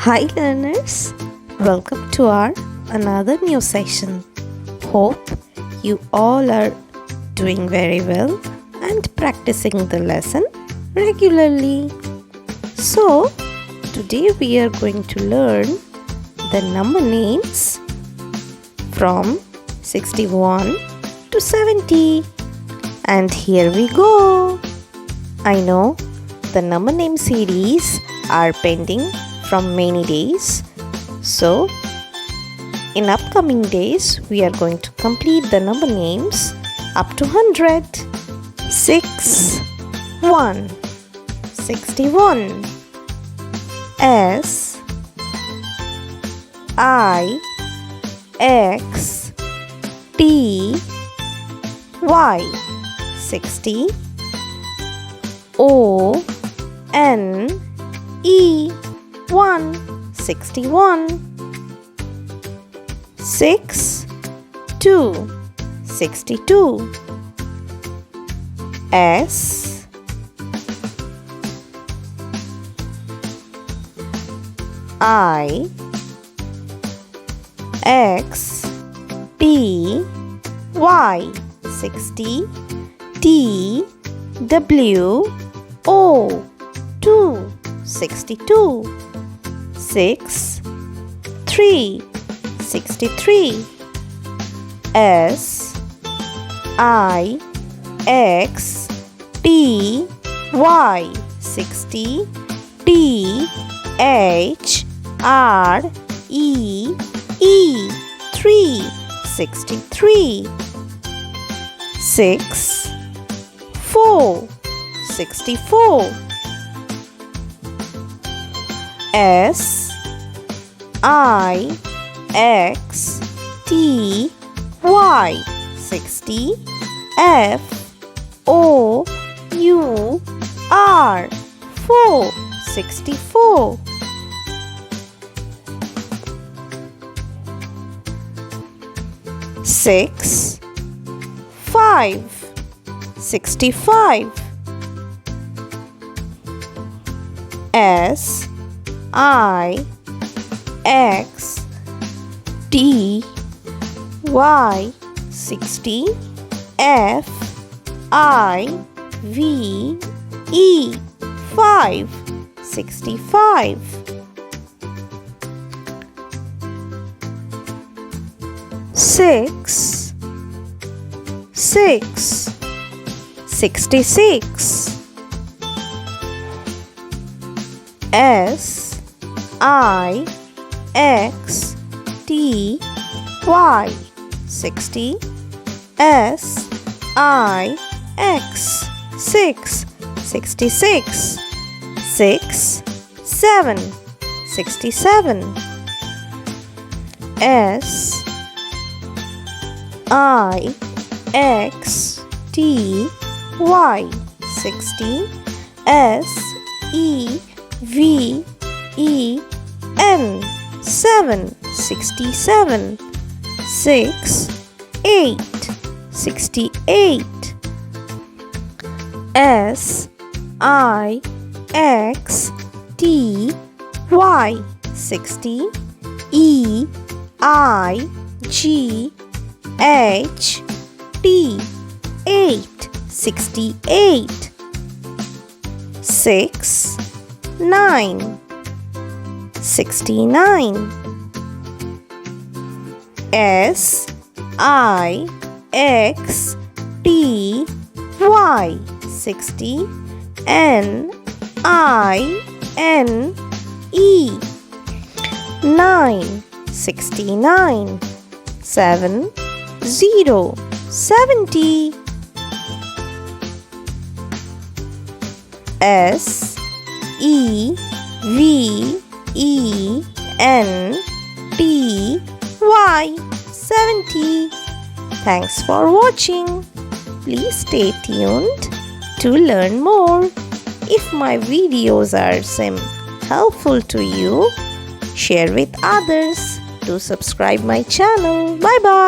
Hi learners, welcome to our another new session. Hope you all are doing very well and practicing the lesson regularly. So today we are going to learn the number names from 61 to 70. And here we go. I know the number name series are pending from many days. So in upcoming days we are going to complete the number names up to 100. 6 1 61 S I X T Y 60 O N E 61 6 2 62 S I X T Y 60 T W O 2 62 6 3 63 S I X T Y 60 T H R E E 3 63 6 4 64 S I X T Y 60 F O U R 4 64 6 5 65 S I X T Y 60 F I V E 5 65 6 6 66 S I X T Y 60 S I X 6 66 6 7 67 S I X T Y 60 S E V E N 7 67 6 8 68 S I X T Y 60 E I G H T 8 68 6 9 69 S I X T Y 60 N I N E 9 69 7 0 70 S E V E N T Y 70. Thanks for watching. Please stay tuned to learn more. If my videos are helpful to you, share with others. Do subscribe my channel. Bye bye.